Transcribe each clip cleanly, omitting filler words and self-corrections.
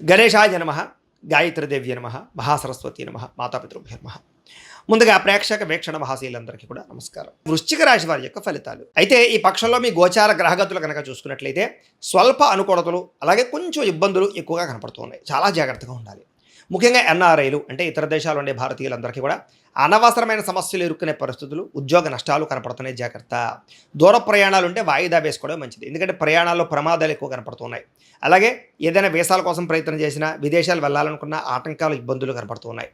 గణేశాయ నమః, గాయత్రీదేవ్య నమః, మహాసరస్వతి నమః, మాతాపితృభ్యో నమః. ముందుగా ప్రేక్షక వీక్షణ మహాశీలందరికీ కూడా నమస్కారం. వృశ్చిక రాశి వారి యొక్క ఫలితాలు. అయితే ఈ పక్షంలో మీ గోచార గ్రహగతులు కనుక చూసుకున్నట్లయితే స్వల్ప అనుకూలతలు అలాగే కొంచెం ఇబ్బందులు ఎక్కువగా కనపడుతున్నాయి. చాలా జాగ్రత్తగా ఉండాలి. ముఖ్యంగా ఎన్ఆర్ఐలు అంటే ఇతర దేశాలు ఉండే భారతీయులందరికీ కూడా అనవసరమైన సమస్యలు ఎదుర్కొనే పరిస్థితులు, ఉద్యోగ నష్టాలు కనపడుతున్నాయి. జాగ్రత్త. దూర ప్రయాణాలు ఉంటే వాయిదా వేసుకోవడం మంచిది. ఎందుకంటే ప్రయాణాల్లో ప్రమాదాలు ఎక్కువ కనపడుతున్నాయి. అలాగే ఏదైనా వీసాల కోసం ప్రయత్నం చేసినా, విదేశాలు వెళ్ళాలనుకున్న ఆటంకాలు, ఇబ్బందులు కనపడుతున్నాయి.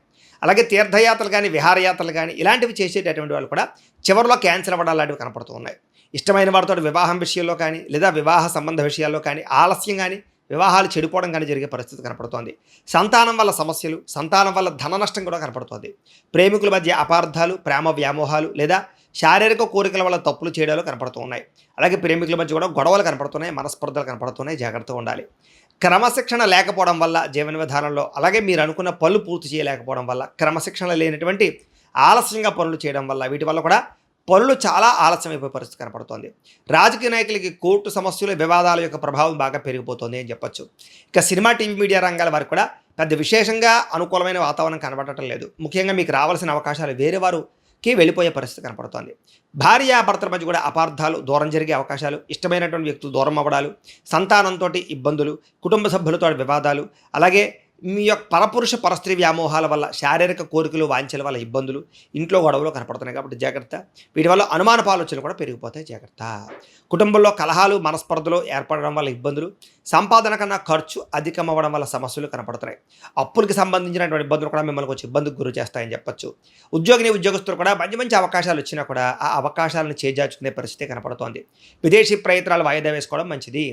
అలాగే తీర్థయాత్రలు కానీ, విహారయాత్రలు కానీ ఇలాంటివి చేసేటటువంటి వాళ్ళు కూడా చివరిలో క్యాన్సిల్ అవ్వడం లాంటివి కనపడుతూ ఉన్నాయి. ఇష్టమైన వారితో వివాహం విషయంలో కానీ, లేదా వివాహ సంబంధ విషయాల్లో కానీ ఆలస్యం కానీ, వివాహాలు చెడిపోవడం కానీ జరిగే పరిస్థితి కనపడుతోంది. సంతానం వల్ల సమస్యలు, సంతానం వల్ల ధన నష్టం కూడా కనపడుతోంది. ప్రేమికుల మధ్య అపార్థాలు, ప్రేమ వ్యామోహాలు లేదా శారీరక కోరికల వల్ల తప్పులు చేయడాలు కనపడుతూ ఉన్నాయి. అలాగే ప్రేమికుల మధ్య కూడా గొడవలు కనపడుతున్నాయి, మనస్పర్ధలు కనపడుతున్నాయి. జాగ్రత్తగా ఉండాలి. క్రమశిక్షణ లేకపోవడం వల్ల జీవన విధానంలో, అలాగే మీరు అనుకున్న పనులు పూర్తి చేయలేకపోవడం వల్ల, క్రమశిక్షణ లేనటువంటి ఆలస్యంగా పనులు చేయడం వల్ల, వీటి వల్ల కూడా పనులు చాలా ఆలస్యం అయిపోయే పరిస్థితి కనపడుతోంది. రాజకీయ నాయకులకి కోర్టు సమస్యలు, వివాదాల యొక్క ప్రభావం బాగా పెరిగిపోతుంది అని చెప్పొచ్చు. ఇక సినిమా, టీవీ, మీడియా రంగాల వారికి కూడా పెద్ద విశేషంగా అనుకూలమైన వాతావరణం కనబడటం లేదు. ముఖ్యంగా మీకు రావాల్సిన అవకాశాలు వేరే వారికి వెళ్ళిపోయే పరిస్థితి కనపడుతోంది. భార్యాభర్తల మధ్య కూడా అపార్థాలు, దూరం జరిగే అవకాశాలు, ఇష్టమైనటువంటి వ్యక్తులు దూరం అవ్వడాలు, సంతానంతో ఇబ్బందులు, కుటుంబ సభ్యులతో వివాదాలు, అలాగే మీ యొక్క పరపురుష పరస్త్రీ వ్యామోహాల వల్ల, శారీరక కోరికలు, వాంఛల వల్ల ఇబ్బందులు, ఇంట్లో గొడవలు కనపడుతున్నాయి. కాబట్టి జాగ్రత్త. వీటి వల్ల అనుమానపు ఆలోచనలు కూడా పెరిగిపోతాయి. జాగ్రత్త. కుటుంబంలో కలహాలు, మనస్పర్ధలు ఏర్పడడం వల్ల ఇబ్బందులు, సంపాదన కన్నా ఖర్చు అధికమవ్వడం వల్ల సమస్యలు కనపడుతున్నాయి. అప్పులకి సంబంధించినటువంటి ఇబ్బందులు కూడా మిమ్మల్ని వచ్చి ఇబ్బందికి గురి చేస్తాయని చెప్పొచ్చు. ఉద్యోగస్తులు కూడా మంచి మంచి అవకాశాలు వచ్చినా కూడా ఆ అవకాశాలను చేజార్చుకునే పరిస్థితి కనపడుతోంది. విదేశీ ప్రయత్నాలు వాయిదా వేసుకోవడం మంచిది.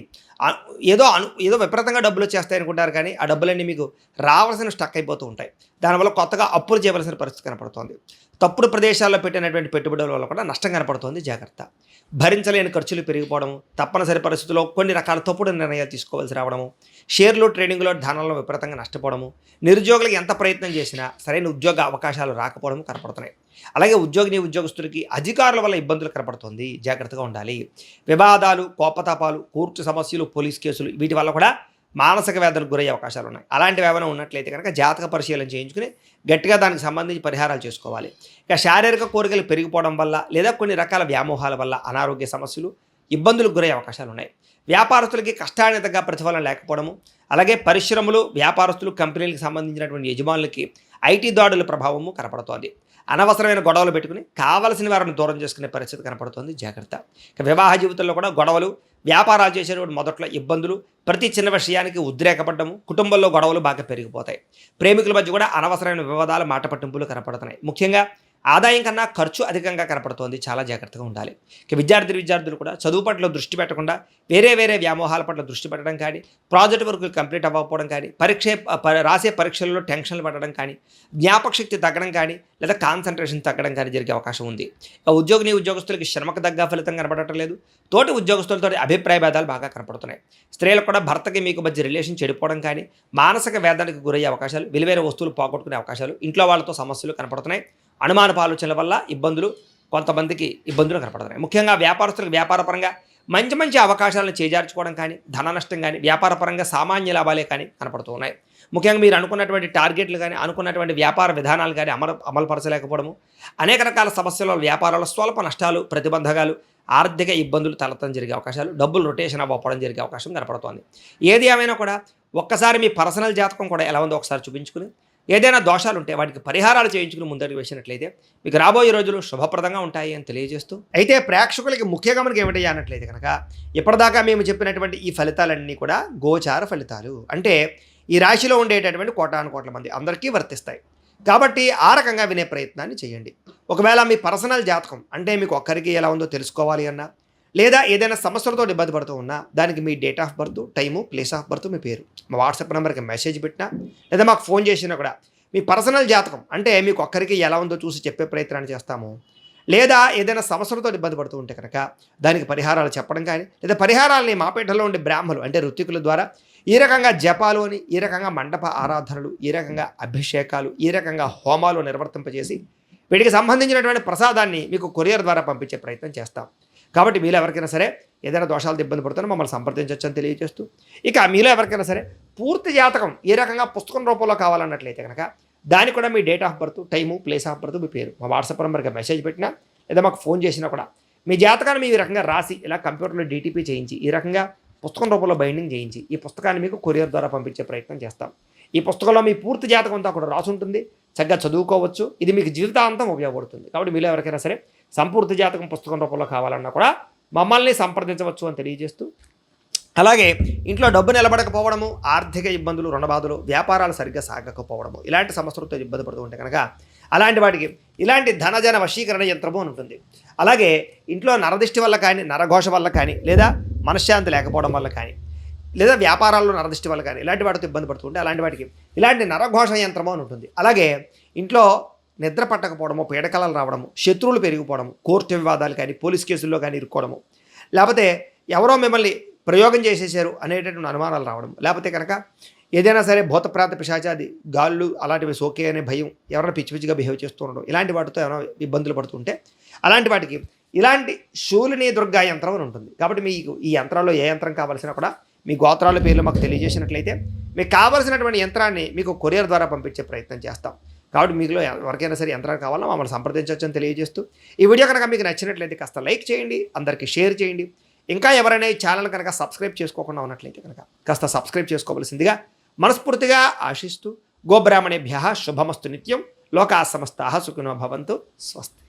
ఏదో విపరీతంగా డబ్బులు వచ్చేస్తాయి అనుకుంటారు, కానీ ఆ డబ్బులన్నీ మీకు రావాల్సిన స్టక్ అయిపోతూ ఉంటాయి. దానివల్ల కొత్తగా అప్పులు చేయవలసిన పరిస్థితి కనపడుతోంది. తప్పుడు ప్రదేశాల్లో పెట్టినటువంటి పెట్టుబడుల వల్ల కూడా నష్టం కనపడుతోంది. జాగ్రత్త. భరించలేని ఖర్చులు పెరిగిపోవడము, తప్పనిసరి పరిస్థితుల్లో కొన్ని రకాల తప్పుడు నిర్ణయాలు తీసుకోవాల్సి రావడము, షేర్లు, ట్రేడింగ్లో ధనంలో విపరీతంగా నష్టపోవడము, నిరుద్యోగులకు ఎంత ప్రయత్నం చేసినా సరైన ఉద్యోగ అవకాశాలు రాకపోవడం కనపడుతున్నాయి. అలాగే ఉద్యోగస్తులకి అధికారుల వల్ల ఇబ్బందులు కనపడుతుంది. జాగ్రత్తగా ఉండాలి. వివాదాలు, కోపతాపాలు, కోర్టు సమస్యలు, పోలీస్ కేసులు వీటి వల్ల కూడా మానసిక వ్యాధులకు గురయ్యే అవకాశాలు ఉన్నాయి. అలాంటివి ఏమైనా ఉన్నట్లయితే కనుక జాతక పరిశీలన చేయించుకుని గట్టిగా దానికి సంబంధించి పరిహారాలు చేసుకోవాలి. ఇక శారీరక కోరికలు పెరిగిపోవడం వల్ల లేదా కొన్ని రకాల వ్యామోహాల వల్ల అనారోగ్య సమస్యలు, ఇబ్బందులకు గురయ్యే అవకాశాలు ఉన్నాయి. వ్యాపారస్తులకి కష్టానికి తగ్గ ప్రతిఫలం లేకపోవడము, అలాగే పరిశ్రమలు, వ్యాపారస్తులు, కంపెనీలకు సంబంధించినటువంటి యజమానులకి ఐటీ దాడుల ప్రభావము కనపడుతోంది. అనవసరమైన గొడవలు పెట్టుకుని కావలసిన వారిని దూరం చేసుకునే పరిస్థితి కనపడుతుంది. జాగ్రత్త. ఇక వివాహ జీవితంలో కూడా గొడవలు, వ్యాపారాలు చేసేటువంటి మొదట్లో ఇబ్బందులు, ప్రతి చిన్న విషయానికి ఉద్రేకపడ్డము, కుటుంబంలో గొడవలు బాగా పెరిగిపోతాయి. ప్రేమికుల మధ్య కూడా అనవసరమైన వివాదాలు, మాట పట్టింపులు కనపడుతున్నాయి. ముఖ్యంగా ఆదాయం కన్నా ఖర్చు అధికంగా కనపడుతోంది. చాలా జాగ్రత్తగా ఉండాలి. ఇక విద్యార్థులు కూడా చదువు పట్ల దృష్టి పెట్టకుండా వేరే వ్యామోహాల పట్ల దృష్టి పెట్టడం కానీ, ప్రాజెక్ట్ వర్క్ కంప్లీట్ అవ్వకపోవడం కానీ, రాసే పరీక్షల్లో టెన్షన్లు పడడం కానీ, జ్ఞాపకశక్తి తగ్గడం కానీ, లేదా కాన్సన్ట్రేషన్ తగ్గడం కానీ జరిగే అవకాశం ఉంది. ఇక ఉద్యోగస్తులకి శ్రమకు తగ్గ ఫలితం కనపడటం లేదు. తోటి ఉద్యోగస్తులతో అభిప్రాయ భేదాలు బాగా కనపడుతున్నాయి. స్త్రీలకు కూడా భర్తకి మీకు మధ్య రిలేషన్ చెడిపోవడం కానీ, మానసిక వేదనకు గురయ్యే అవకాశాలు, విలువైన వస్తువులు పోగొట్టుకునే అవకాశాలు, ఇంట్లో వాళ్ళతో సమస్యలు కనపడుతున్నాయి. అనుమానపు ఆలోచనల వల్ల ఇబ్బందులు, కొంతమందికి ఇబ్బందులు కనపడుతున్నాయి. ముఖ్యంగా వ్యాపారస్తులకు వ్యాపారపరంగా మంచి అవకాశాలను చేజార్చుకోవడం కానీ, ధన నష్టం కానీ, వ్యాపారపరంగా సామాన్య లాభాలే కానీ కనపడుతూ ఉన్నాయి. ముఖ్యంగా మీరు అనుకున్నటువంటి టార్గెట్లు కానీ, అనుకున్నటువంటి వ్యాపార విధానాలు కానీ అమలుపరచలేకపోవడము, అనేక రకాల సమస్యల వ్యాపారాల్లో స్వల్ప నష్టాలు, ప్రతిబంధకాలు, ఆర్థిక ఇబ్బందులు తలెత్తడం జరిగే అవకాశాలు, డబ్బులు రొటేషన్ అవ్వడం జరిగే అవకాశం కనపడుతోంది. ఏది ఏమైనా కూడా ఒక్కసారి మీ పర్సనల్ జాతకం కూడా ఎలా ఉందో ఒకసారి చూపించుకుని, ఏదైనా దోషాలు ఉంటే వాటికి పరిహారాలు చేయించుకుని ముందరికి వేసినట్లయితే మీకు రాబోయే రోజులు శుభప్రదంగా ఉంటాయి అని తెలియజేస్తూ, అయితే ప్రేక్షకులకి ముఖ్యంగా మనకి ఏమిటయ్యా అన్నట్లయితే కనుక ఇప్పటిదాకా మేము చెప్పినటువంటి ఈ ఫలితాలన్నీ కూడా గోచార ఫలితాలు. అంటే ఈ రాశిలో ఉండేటటువంటి కోటాను మంది అందరికీ వర్తిస్తాయి. కాబట్టి ఆ రకంగా వినే ప్రయత్నాన్ని చేయండి. ఒకవేళ మీ పర్సనల్ జాతకం అంటే మీకు ఒక్కరికి ఎలా ఉందో తెలుసుకోవాలి అన్నా, లేదా ఏదైనా సమస్యలతో ఇబ్బంది పడుతూ ఉన్నా, దానికి మీ date of birth, time, place of birth, మీ పేరు మా వాట్సాప్ నెంబర్కి మెసేజ్ పెట్టినా, లేదా మాకు ఫోన్ చేసినా కూడా మీ పర్సనల్ జాతకం అంటే మీకు ఒక్కరికి ఎలా ఉందో చూసి చెప్పే ప్రయత్నాన్ని చేస్తాము. లేదా ఏదైనా సమస్యలతో ఇబ్బంది పడుతూ ఉంటే కనుక దానికి పరిహారాలు చెప్పడం కానీ, లేదా పరిహారాలని మాపేటలో ఉండే బ్రాహ్మలు అంటే ఋత్వికుల ద్వారా ఈ రకంగా జపాలు అని, ఈ రకంగా మండప ఆరాధనలు, ఈ రకంగా అభిషేకాలు, ఈ రకంగా హోమాలు నిర్వర్తింపజేసి వీటికి సంబంధించినటువంటి ప్రసాదాన్ని మీకు కొరియర్ ద్వారా పంపించే ప్రయత్నం చేస్తాం. కాబట్టి మీలో ఎవరికైనా సరే ఏదైనా దోషాలతో ఇబ్బంది పడుతున్నా మమ్మల్ని సంప్రదించవచ్చు అని తెలియజేస్తూ, ఇక మీలో ఎవరికైనా సరే పూర్తి జాతకం ఏ రకంగా పుస్తకం రూపంలో కావాలన్నట్లయితే కనుక దానికి కూడా మీ date of birth, time, place of birth, మీ పేరు మా వాట్సాప్ నెంబర్కి మెసేజ్ పెట్టినా లేదా మాకు ఫోన్ చేసినా కూడా మీ జాతకాన్ని మీ రకంగా రాసి ఇలా కంప్యూటర్లో డీటీపీ చేయించి ఈ రకంగా పుస్తకం రూపంలో బైండింగ్ చేయించి ఈ పుస్తకాన్ని మీకు కొరియర్ ద్వారా పంపించే ప్రయత్నం చేస్తాం. ఈ పుస్తకంలో మీ పూర్తి జాతకం అంతా కూడా రాసి ఉంటుంది, చక్కగా చదువుకోవచ్చు. ఇది మీకు జీవితాంతం ఉపయోగపడుతుంది. కాబట్టి మీలో ఎవరికైనా సరే సంపూర్తి జాతకం పుస్తకం రూపంలో కావాలన్నా కూడా మమ్మల్ని సంప్రదించవచ్చు అని తెలియజేస్తూ, అలాగే ఇంట్లో డబ్బు నిలబడకపోవడము, ఆర్థిక ఇబ్బందులు, రుణబాధలు, వ్యాపారాలు సరిగ్గా సాగకపోవడము ఇలాంటి సమస్యలతో ఇబ్బంది పడుతూ ఉంటే కనుక అలాంటి వాటికి ఇలాంటి ధనజన వశీకరణ యంత్రము అని ఉంటుంది. అలాగే ఇంట్లో నరదిష్టి వల్ల కానీ, నరఘోష వల్ల కానీ, లేదా మనశ్శాంతి లేకపోవడం వల్ల కానీ, లేదా వ్యాపారాల్లో నరదిష్టి వల్ల కానీ ఇలాంటి వాటితో ఇబ్బంది పడుతుంటే అలాంటి వాటికి ఇలాంటి నరఘోష యంత్రము అని ఉంటుంది. అలాగే ఇంట్లో నిద్ర పట్టకపోవడము, పీడకలలు రావడము, శత్రువులు పెరిగిపోవడము, కోర్టు వివాదాలు కానీ, పోలీస్ కేసుల్లో కానీ ఇరుక్కోవడము, లేకపోతే ఎవరో మిమ్మల్ని ప్రయోగం చేసేసారు అనేటటువంటి అనుమానాలు రావడం, లేకపోతే కనుక ఏదైనా సరే భూతప్రాత పిశాచాది గాళ్ళు అలాంటివి సోకే అనే భయం, ఎవరైనా పిచ్చి పిచ్చిగా బిహేవ్ చేస్తూ ఉండడం, ఇలాంటి వాటితో ఏమైనా ఇబ్బందులు పడుతుంటే అలాంటి వాటికి ఇలాంటి శూలిని దుర్గా యంత్రం అని ఉంటుంది. కాబట్టి మీకు ఈ యంత్రాల్లో ఏ యంత్రం కావాల్సినా కూడా మీ గోత్రాల పేర్లు మాకు తెలియజేసినట్లయితే మీకు కావాల్సినటువంటి యంత్రాన్ని మీకు కొరియర్ ద్వారా పంపించే ప్రయత్నం చేస్తాం. కాబట్టి మీలో ఎవరికైనా సరే యంత్రాలు కావాలో మమ్మల్ని సంప్రదించవచ్చు అని తెలియజేస్తూ, ఈ వీడియో కనుక మీకు నచ్చినట్లయితే కాస్త లైక్ చేయండి, అందరికీ షేర్ చేయండి. ఇంకా ఎవరైనా ఈ ఛానల్ కనుక సబ్స్క్రైబ్ చేసుకోకుండా ఉన్నట్లయితే కనుక కాస్త సబ్స్క్రైబ్ చేసుకోవాల్సిందిగా మనస్ఫూర్తిగా ఆశిస్తూ, గోబ్రాహ్మణేభ్యః శుభమస్తు నిత్యం, లోకా సమస్తాః సుఖినో భవంతు, స్వస్తి.